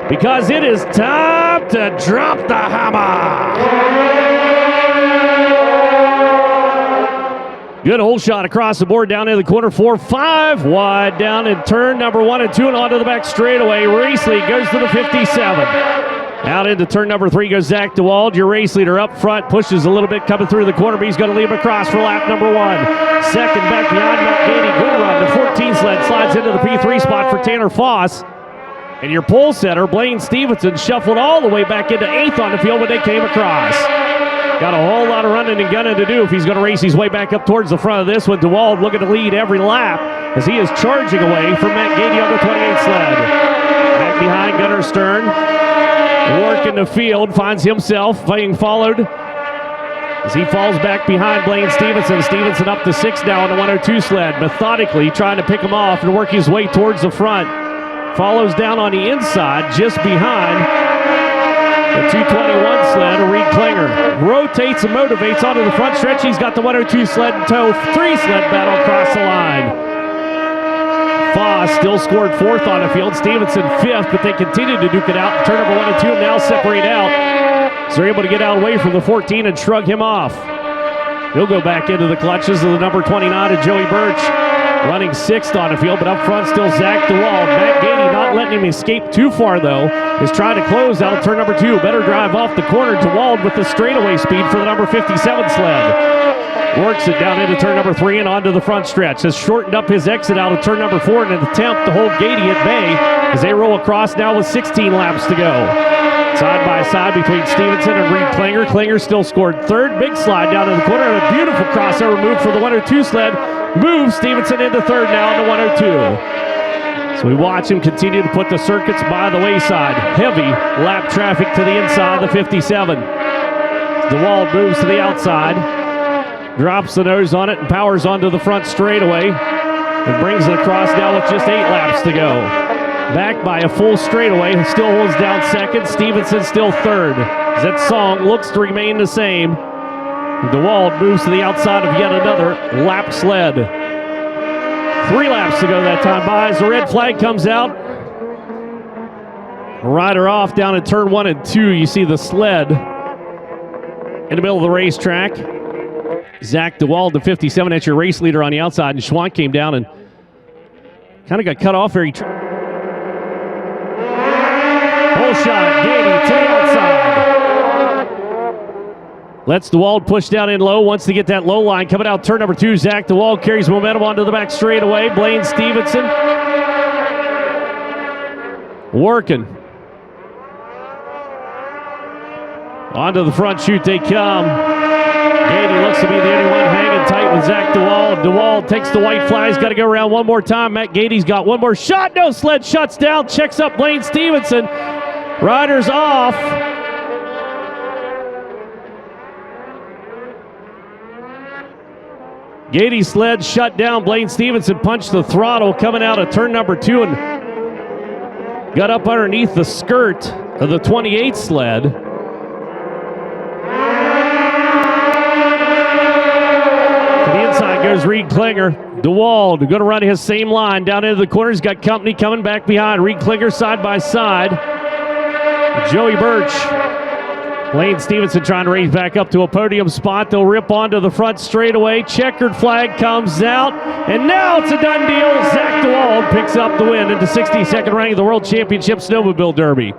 because it is time to drop the hammer. Good hole shot across the board down in the corner. 4-5 wide down in turn number 1 and 2 and onto the back straightaway. Race lead goes to the 57. Out into turn number 3 goes Zach DeWald. Your race leader up front pushes a little bit coming through the corner, but he's going to leave him across for lap number 1. Second back behind Matt Gady. Good run. The 14 sled slides into the P3 spot for Tanner Foss. And your pole setter, Blaine Stevenson, shuffled all the way back into 8th on the field when they came across. Got a whole lot of running and gunning to do if he's going to race his way back up towards the front of this one. DeWald looking to lead every lap as he is charging away from Matt Gady on the 28 sled. Back behind Gunnar Stern. Working the field, finds himself being followed as he falls back behind Blaine Stevenson. Stevenson up to 6th now on the 102 sled, methodically trying to pick him off and work his way towards the front. Follows down on the inside just behind the 221 sled, Reed Klinger. Rotates and motivates onto the front stretch. He's got the 102 sled in tow. 3 sled battle across the line. Foss still scored 4th on the field. Stevenson 5th, but they continue to duke it out. Turn number 1 and 2 and now separate out. So they're able to get out away from the 14 and shrug him off. He'll go back into the clutches of the number 29 of Joey Birch. Running 6th on the field, but up front still Zach DeWald. Matt Gady not letting him escape too far, though, is trying to close out turn number 2. Better drive off the corner. DeWald with the straightaway speed for the number 57 sled. Works it down into turn number 3 and onto the front stretch. Has shortened up his exit out of turn number 4 in an attempt to hold Gady at bay as they roll across now with 16 laps to go. Side by side between Stevenson and Reed Klinger. Klinger still scored 3rd. Big slide down in the corner and a beautiful crossover move for the 102 sled. Moves Stevenson into 3rd now on the 102. So we watch him continue to put the circuits by the wayside. Heavy lap traffic to the inside, the 57. DeWald moves to the outside, drops the nose on it and powers onto the front straightaway and brings it across now with just 8 laps to go. Back by a full straightaway, still holds down 2nd. Stevenson still 3rd. That song looks to remain the same. DeWald moves to the outside of yet another lap sled. 3 laps to go that time by as the red flag comes out. Rider off down at turn 1 and 2. You see the sled in the middle of the racetrack. Zach DeWald, the 57, that's your race leader on the outside, and Schwank came down and kind of got cut off very. Hole shot, Gady to the outside. Lets DeWald push down in low, wants to get that low line. Coming out turn number 2, Zach DeWald carries momentum onto the back straightaway. Blaine Stevenson working. Onto the front chute they come. Gady looks to be the only one hanging tight with Zach DeWald. DeWald takes the white flag. He's got to go around one more time. Matt Gady's got one more shot. No, sled shuts down. Checks up Blaine Stevenson. Riders off. Gady's sled shut down. Blaine Stevenson punched the throttle coming out of turn number 2 and got up underneath the skirt of the 28 sled. Goes Reed Klinger. DeWald going to run his same line down into the corner. He's got company coming back behind. Reed Klinger side by side. Joey Birch. Blaine Stevenson trying to race back up to a podium spot. They'll rip onto the front straightaway. Checkered flag comes out. And now it's a done deal. Zach DeWald picks up the win into 62nd rank of the World Championship Snowmobile Derby.